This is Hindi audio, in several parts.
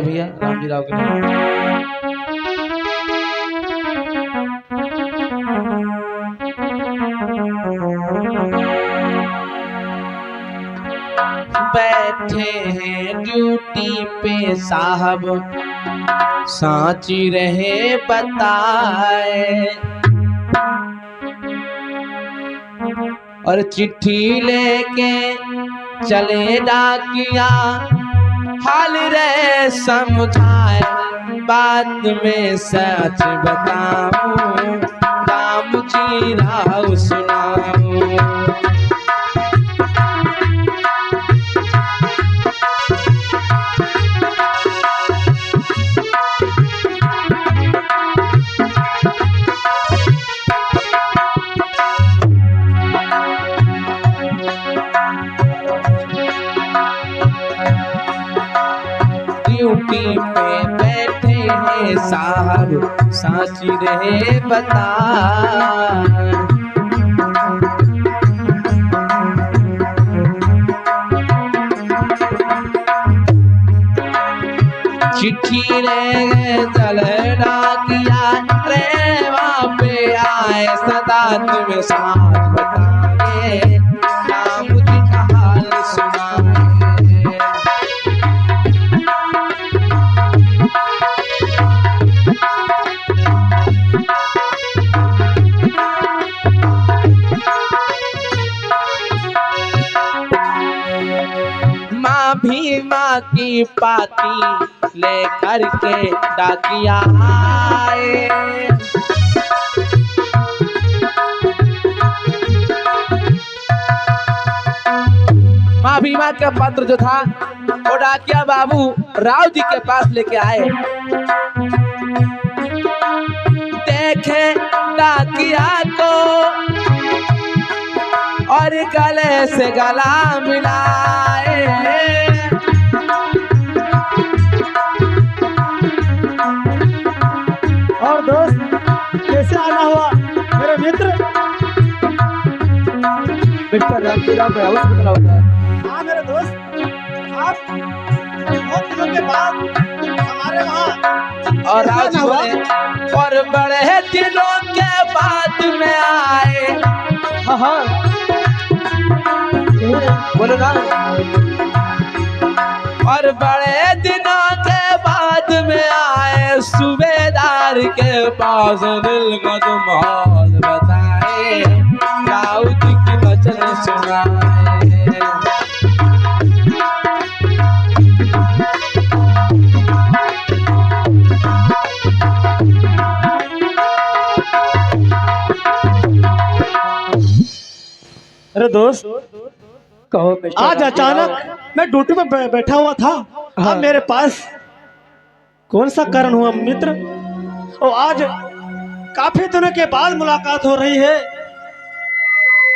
भैया राम जी राव के नाम। बैठे हैं ड्यूटी पे साहब, सांची रहे बताए, और चिट्ठी लेके चले डाकिया, हाल रे समझाए, बाद में सच बताऊं, राम जी राव सुनाऊं। ड्यूटी पे बैठे हैं साहब, सांची रहे बता, चिट्ठी ले चल डाकिया, रे वहाँ पे आए सदा तुम्हें साथ बताए, राम जी का हाल सुनाए। माँ भीमा की पाती लेकर के डाकिया आए, माँ भीमा का पत्र जो था वो डाकिया बाबू राव जी के पास लेके आए। देखे डाकिया को और गले से गला मिलाए, और दोस्त कैसे आना हुआ मेरे मित्र? मिस्टर राम जी राव अवश्य बदला होता है। हाँ मेरे दोस्त, आप बहुत दिनों के बाद हमारे वहाँ और राव जी बोले, और बड़े दिनों के बाद में आए। हाँ हाँ बोलो ना। और बड़े दिनों के बाद में आए, सूबेदार के पास दिलगत माल बताए, राव जी की वचन सुनाए। अरे दोस्त, कहो आज अचानक मैं ड्यूटी पे बैठा हुआ था। हाँ। अब मेरे पास कौन सा कारण हुआ मित्र? और आज काफी दिनों के बाद मुलाकात हो रही है।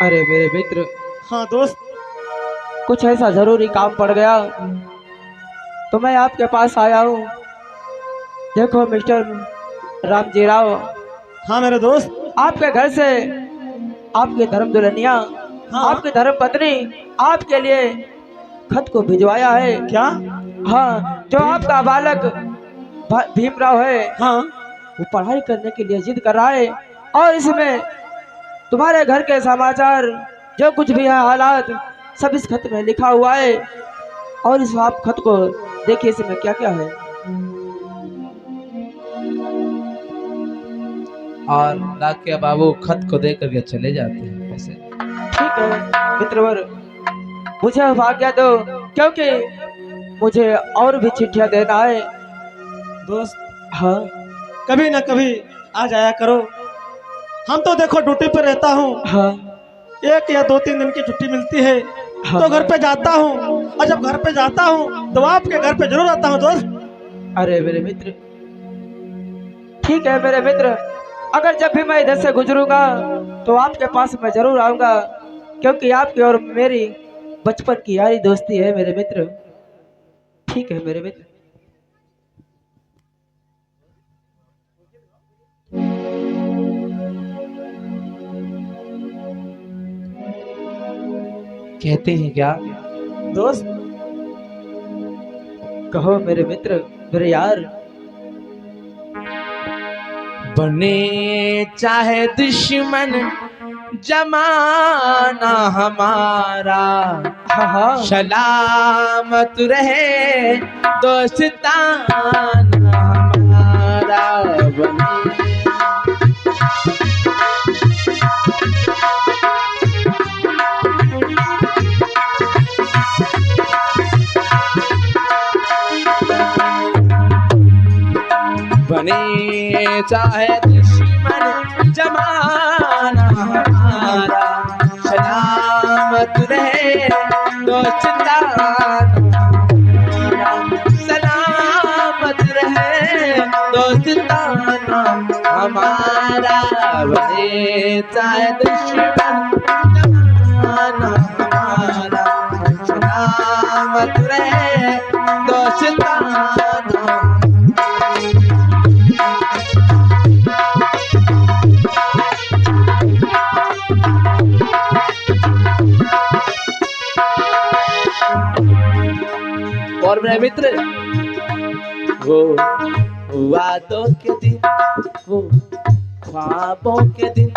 अरे मेरे मित्र, हाँ दोस्त, कुछ ऐसा जरूरी काम पड़ गया तो मैं आपके पास आया हूँ। देखो मिस्टर राम जी राव, हाँ मेरे दोस्त, आपके घर से आपकी धर्म दुल्हनिया, हाँ। आपकी धर्म पत्नी आपके लिए खत को भिजवाया है। क्या? हाँ, जो आपका बालक भीमराव है, हाँ वो पढ़ाई करने के लिए जिद कर रहा है, और इसमें तुम्हारे घर के समाचार जो कुछ भी है हालात सब इस खत में लिखा हुआ है। और इस आप खत को देखिए, इसमें क्या क्या है। और डाकिया बाबू खत को देख करके चले जाते हैं। ऐसे ठीक है मित्रवर, मुझे भाग्य दो, क्योंकि मुझे और भी चिट्ठियां देना है। दोस्त, हाँ कभी ना कभी आ जाया करो। हम तो देखो ड्यूटी पे रहता हूँ, हाँ 1 या 2-3 दिन की छुट्टी मिलती है हाँ। तो घर पे जाता हूँ, और जब घर पे जाता हूँ तो आपके घर पे जरूर आता हूँ दोस्त। अरे मेरे मित्र, ठीक है मेरे मित्र, अगर जब भी मैं इधर से गुजरूंगा तो आपके पास मैं जरूर आऊंगा, क्योंकि आपकी और मेरी बचपन की यारी दोस्ती है मेरे मित्र। ठीक है मेरे मित्र। कहते हैं क्या दोस्त, कहो मेरे मित्र, मेरे यार। बने चाहे दुश्मन जमाना हमारा, हाँ हाँ, सलामत रहे दोस्ताना हमारा। बने चाहे दुश्मन जमाना हमारा, सलामत रहे दोस्ताना हमारा, सलामत रहे दोस्ताना हमारा। बने चाहे दुश्मन जमाना हमारा, सलामत रहे दोस्ताना। और मेरे मित्र, वो वादों के दिन, वो ख्वाबों के दिन,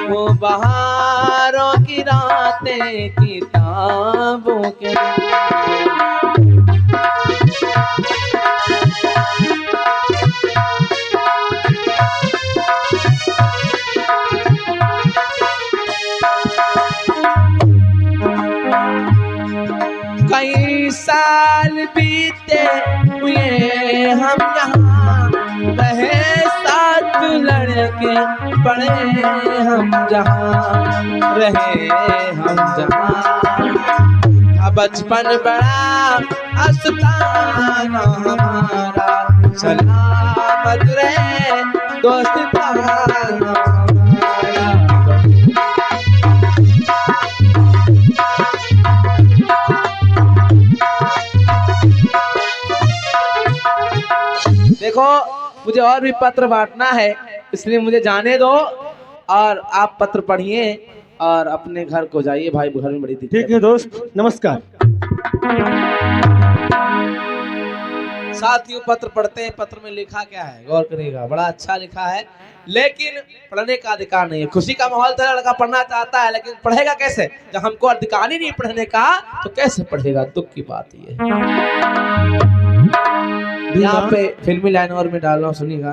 वो बहारों की रातें किताबों के दिन। कई साल बीते हुए हम यहाँ रहे साथ लड़के पड़े, हम जहाँ रहे हम जहाँ। बचपन बड़ा आस्ताना हमारा, सलामत रहे दोस्ताना हमारा। देखो, मुझे और भी पत्र बांटना है, इसलिए मुझे जाने दो और आप पत्र पढ़िए और अपने घर को जाइए। भाई घर में बड़ी दिक्कत। ठीक है दोस्त, नमस्कार। साथियों, पत्र पढ़ते हैं। पत्र में लिखा क्या है गौर करिएगा, बड़ा अच्छा लिखा है, लेकिन पढ़ने का अधिकार नहीं है। खुशी का माहौल था, लड़का पढ़ना चाहता है, लेकिन पढ़ेगा कैसे जब हमको अधिकार ही नहीं पढ़ने का, तो कैसे पढ़ेगा? दुख की बात ये है। यहाँ पे फिल्मी लाइन और में डाल रहा हूँ, सुनिएगा।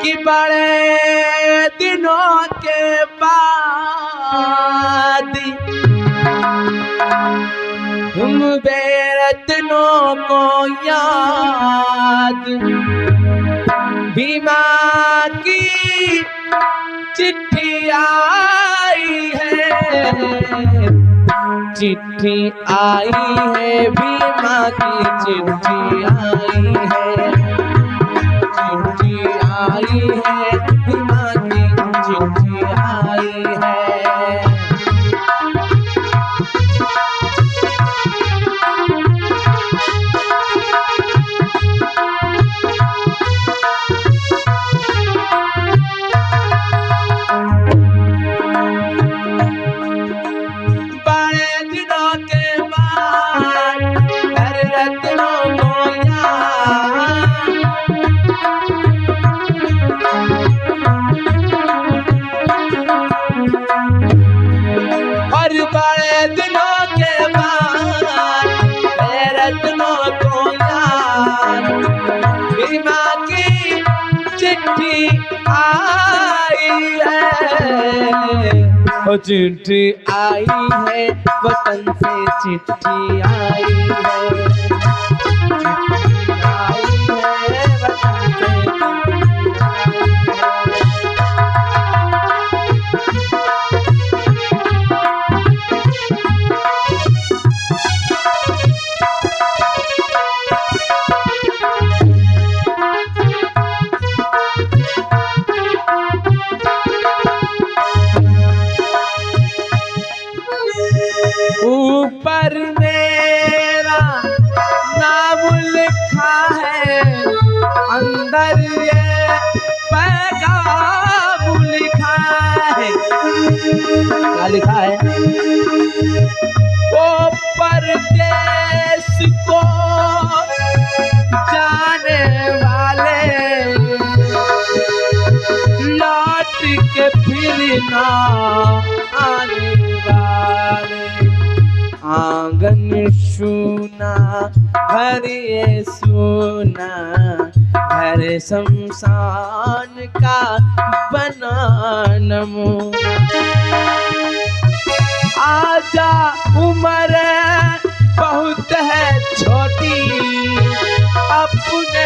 कि बड़े दिनों के बाद तुम बेरत्नों को याद, बीमा की चिट्ठी आई है, चिट्ठी आई है, बीमा की चिट्ठी आई है, चिट्ठी आई है, बीमा की चिट्ठी आई है। चिट्ठी आई है, वतन से चिट्ठी आई है, चिट्ठी आई है, वतन से। ऊपर मेरा नाम लिखा है, अंदर ये पैगाम लिखा है। क्या लिखा है? ऊपर परदेश को जाने वाले लौट के फिर ना आने वाले। आंगन सूना घर ये सूना घर शमशान का बना नमूना। आजा उम्र बहुत है छोटी अपने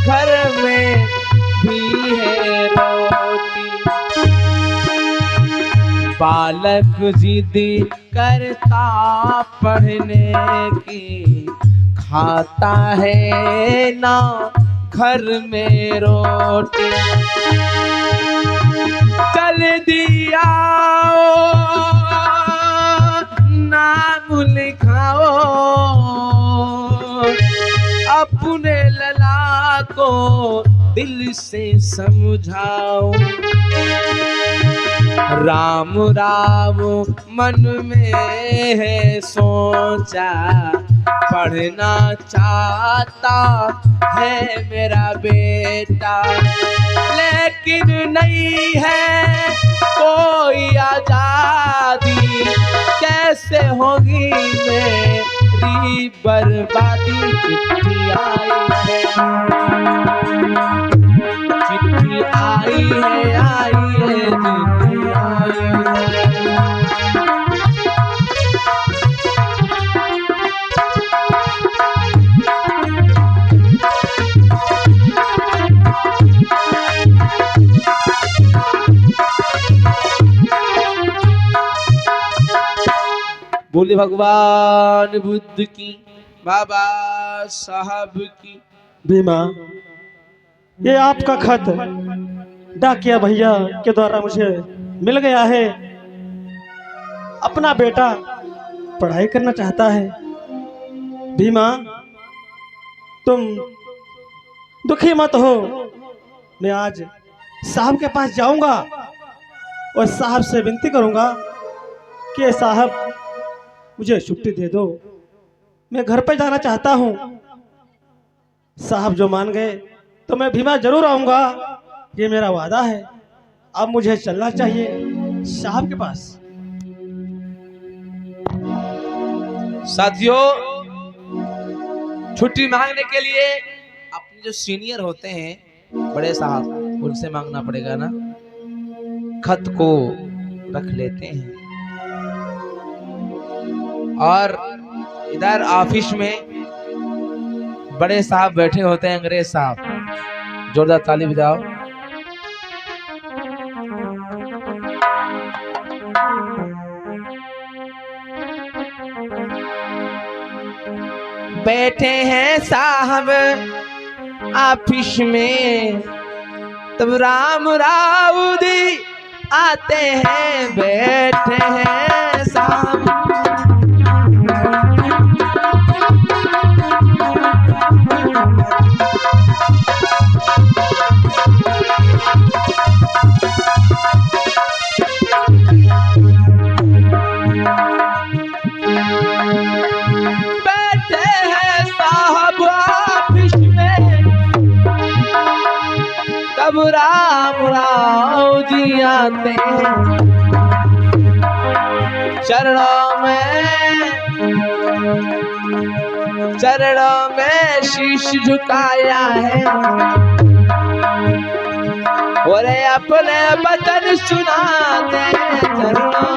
घर में भी है रोटी। बालक जिद करता पढ़ने की खाता है ना घर में रोटी। चल दिया नाम लिखाओ अपने लला को दिल से समझाओ। राम राम मन में है सोचा पढ़ना चाहता है मेरा बेटा। लेकिन नहीं है कोई आजादी कैसे होगी मेरी बर्बादी। चिट्ठी आई है चिट्ठी आई है चिट्ठी आई है। बोले भगवान बुद्ध की बाबा साहब की। भीमा, ये आपका खत डाकिया भैया के द्वारा मुझे मिल गया है। अपना बेटा पढ़ाई करना चाहता है। भीमा, तुम दुखी मत हो। मैं आज साहब के पास जाऊंगा और साहब से विनती करूंगा कि साहब मुझे छुट्टी दे दो, मैं घर पे जाना चाहता हूं। साहब जो मान गए तो मैं भीमा जरूर आऊंगा, ये मेरा वादा है। अब मुझे चलना चाहिए साहब के पास। साथियों, छुट्टी मांगने के लिए अपने जो सीनियर होते हैं बड़े साहब उनसे मांगना पड़ेगा ना। खत को रख लेते हैं और इधर ऑफिस में बड़े साहब बैठे होते हैं, अंग्रेज साहब। जोरदार ताली बजाओ। बैठे हैं साहब ऑफिस में, तब राम राउदी आते हैं। बैठे हैं साहब तब राम राव जी आते हैं। चरणों में शीश झुकाया है और अपने वचन सुनाते हैं। चरणों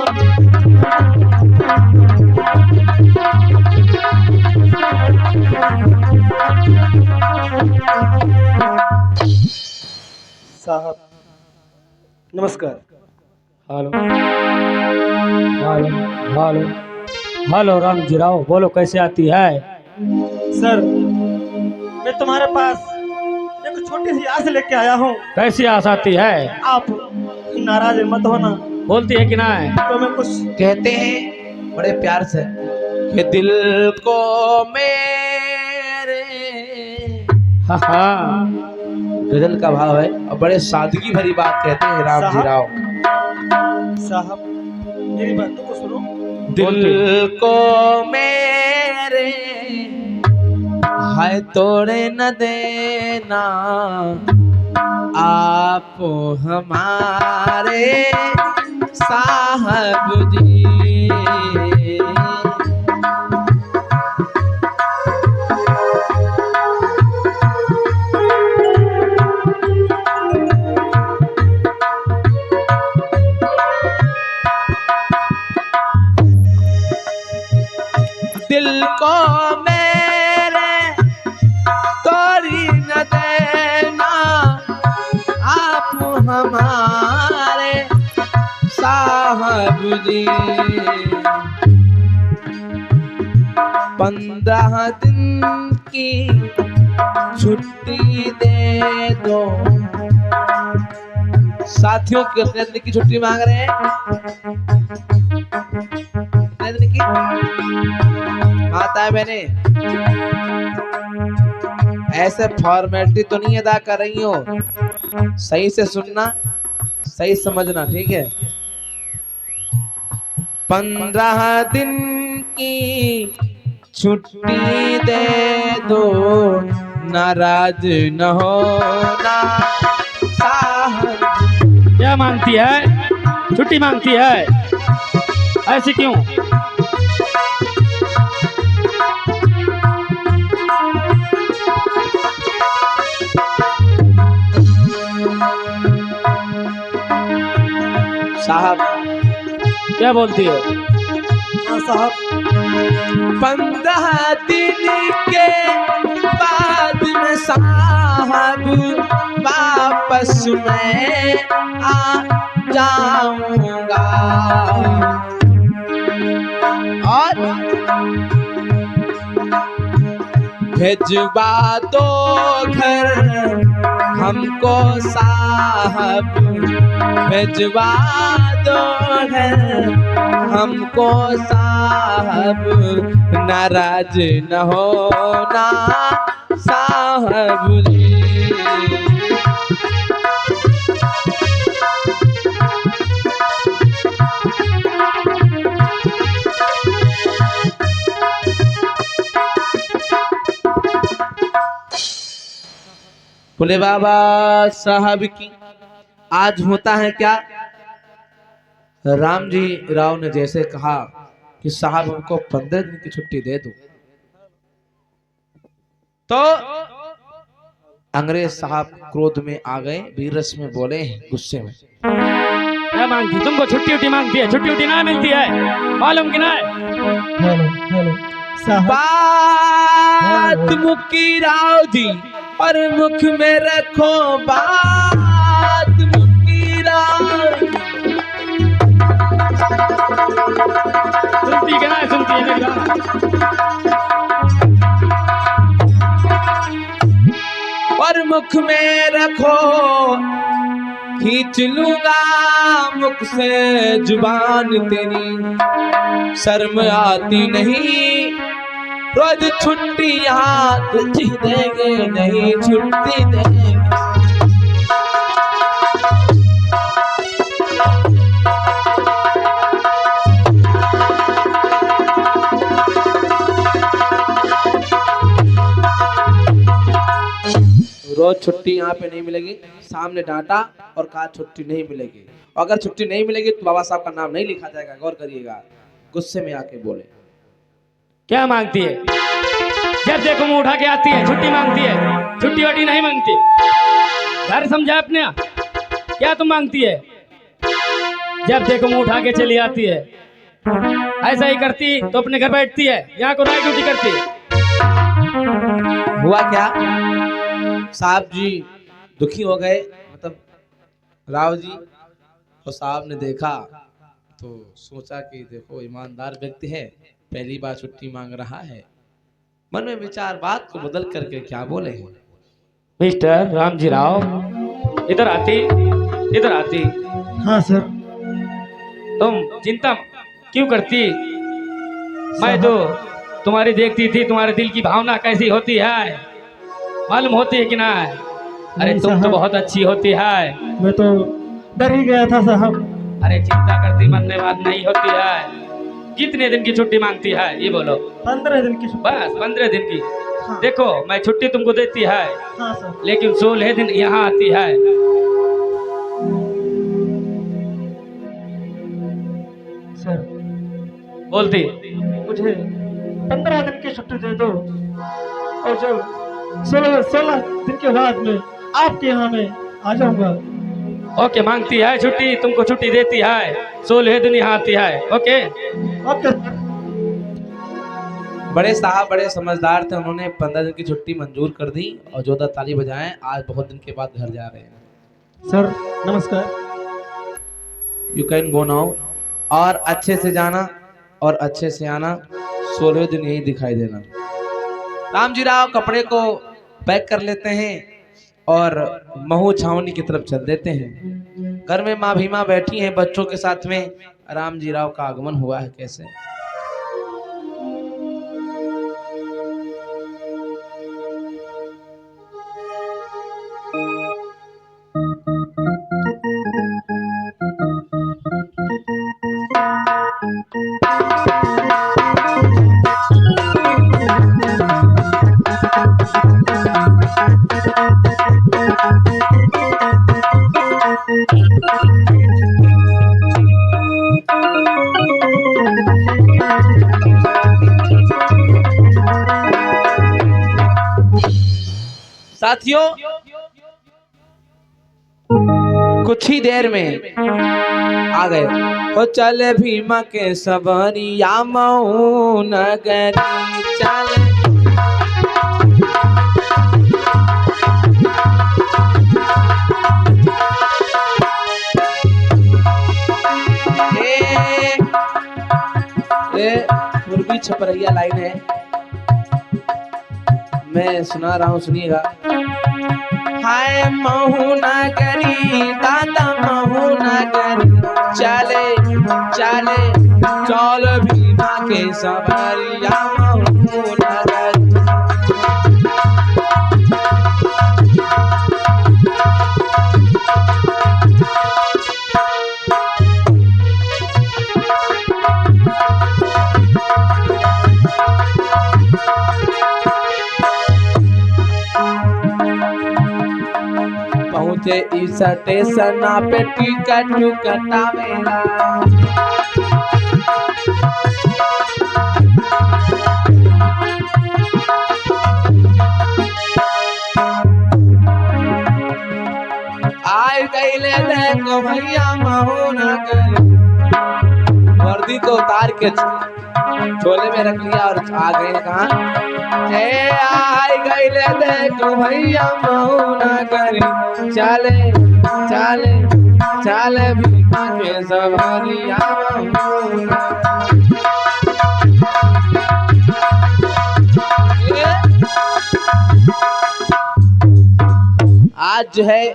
साहब नमस्कार। Hello hello hello hello Ram ji Rao, बोलो कैसे आती है? सर, मैं तुम्हारे पास एक छोटी सी आस लेके आया हूँ। कैसी आस आती है? आप नाराज मत होना। बोलती है कि ना है? तो मैं कुछ कहते हैं बड़े प्यार से कि दिल को मेरे, हाँ हाँ, गजल का भाव है और बड़े सादगी भरी बात कहते हैं राम जी राव। साहब मेरी बातों को सुनो। दिल को मेरे हाय तोड़े न देना आप हमारे साहब जी। दिल को मेरे तोड़ी न देना आप हमारे साहब जी। 15 दिन की छुट्टी दे दो। साथियों कितने दिन की छुट्टी मांग रहे हैं? कितने दिन की? माता बहने ऐसे फॉर्मेलिटी तो नहीं अदा कर रही हो, सही से सुनना, सही समझना, ठीक है? 15 दिन की छुट्टी दे दो, नाराज न होना साहब। क्या मांगती है? छुट्टी मांगती है, ऐसी क्यों? साहब क्या बोलती है? हाँ साहब। 15 दिन के बाद में साहब वापस मैं आ जाऊंगा। और भेजवा दो घर हमको साहब, भेजवा दो घर हमको साहब, नाराज न होना साहब जी। बोले बाबा साहब की आज होता है क्या? राम जी राव ने जैसे कहा कि साहब हमको 15 दिन की छुट्टी दे दो, तो अंग्रेज साहब क्रोध में आ गए, वीरस में बोले, गुस्से में। क्या मांगती? तुमको छुट्टी उट्टी मांगती है? छुट्टी उट्टी ना मिलती है, मालूम कि ना है? हेलो हेलो साहब। बात मुकी राव जी और मुख में रखो बात मुकी राव। सुनती कि ना है? सुनती है मेरी बात? और मुख में रखो, खींच लूंगा मुख से जुबान तेरी, शर्म आती नहीं, रोज छुट्टी यहाँ तुझी देंगे नहीं छुट्टी देंगे। रोज छुट्टी यहाँ पे नहीं मिलेगी, सामने डांटा और कहा छुट्टी नहीं मिलेगी। अगर छुट्टी नहीं मिलेगी तो बाबा साहब का नाम नहीं लिखा जाएगा, गौर करिएगा। गुस्से में आके बोले, क्या मांगती है? जब देखो मुंह उठा के आती है, छुट्टी मांगती है, छुट्टी वट्टी नहीं मांगती। घर समझा अपने? क्या तुम मांगती है? जब देखो मुंह उठा के चली आती है, ऐसा ही करती तो अपने घर बैठती है, यहाँ को नाइट ड्यूटी करती है। हुआ क्या? साहब जी दुखी हो गए, मतलब राव जी, और साहब ने देखा तो सोचा कि देखो ईमानदार व्यक्ति है, पहली बार छुट्टी मांग रहा है। मन में विचार, बात को बदल करके क्या बोले, मिस्टर रामजी राव, इधर आती, इधर आती। हाँ सर। तुम चिंता क्यों करती? मैं तो तुम्हारी देखती थी, तुम्हारे दिल की भावना कैसी होती है, मालूम होती है कि ना? अरे तुम तो बहुत अच्छी होती है। मैं तो डर ही गया था साहब। अरे चिंता करती मन में बात नहीं होती है। कितने दिन की छुट्टी मांगती है ये बोलो? 15 दिन की। बस 15 दिन की। हाँ। देखो मैं छुट्टी तुमको देती है, हाँ सर। लेकिन 16 दिन यहाँ आती है। सर बोलती मुझे 15 दिन की छुट्टी दे दो, और जब 16 दिन के बाद में आपके यहाँ में आ जाऊंगा। ओके, मांगती है छुट्टी, तुमको छुट्टी देती है, 16 दिन यहाँ आती है। Okay okay. बड़े साहब बड़े समझदार थे, उन्होंने 15 दिन की छुट्टी मंजूर कर दी और जोरदार ताली बजाएं। आज बहुत दिन के बाद घर जा रहे हैं। सर नमस्कार। You can go now. और अच्छे से जाना और अच्छे से आना, 16 दिन यही दिखाई देना। राम जी राव कपड़े को पैक कर लेते हैं और महू छावनी की तरफ चल देते हैं। घर में माँ भीमा बैठी हैं बच्चों के साथ में। राम जी राव का आगमन हुआ है कैसे। साथियों कुछ ही देर में आ गए। ओ चले भीमा के सबरिया मऊ नगरी चले। पूर्वी छपरैया लाइन है, मैं सुना रहा हूँ, सुनिएगा। हाय महू नगरी दादा महू नगरी चले चले चल भीमा के सबरिया महू नगरी। पहुंचे इस स्टेशन पे टिकट कटावेला। आय गईले देखो भैया महू नगरी। वर्दी को उतार के झोले में रख लिया और आ गए कहाँ। आय गईले देखो भैया महू नगरी चले चले चले भीमा के सबरिया महू नगरी। आज जो है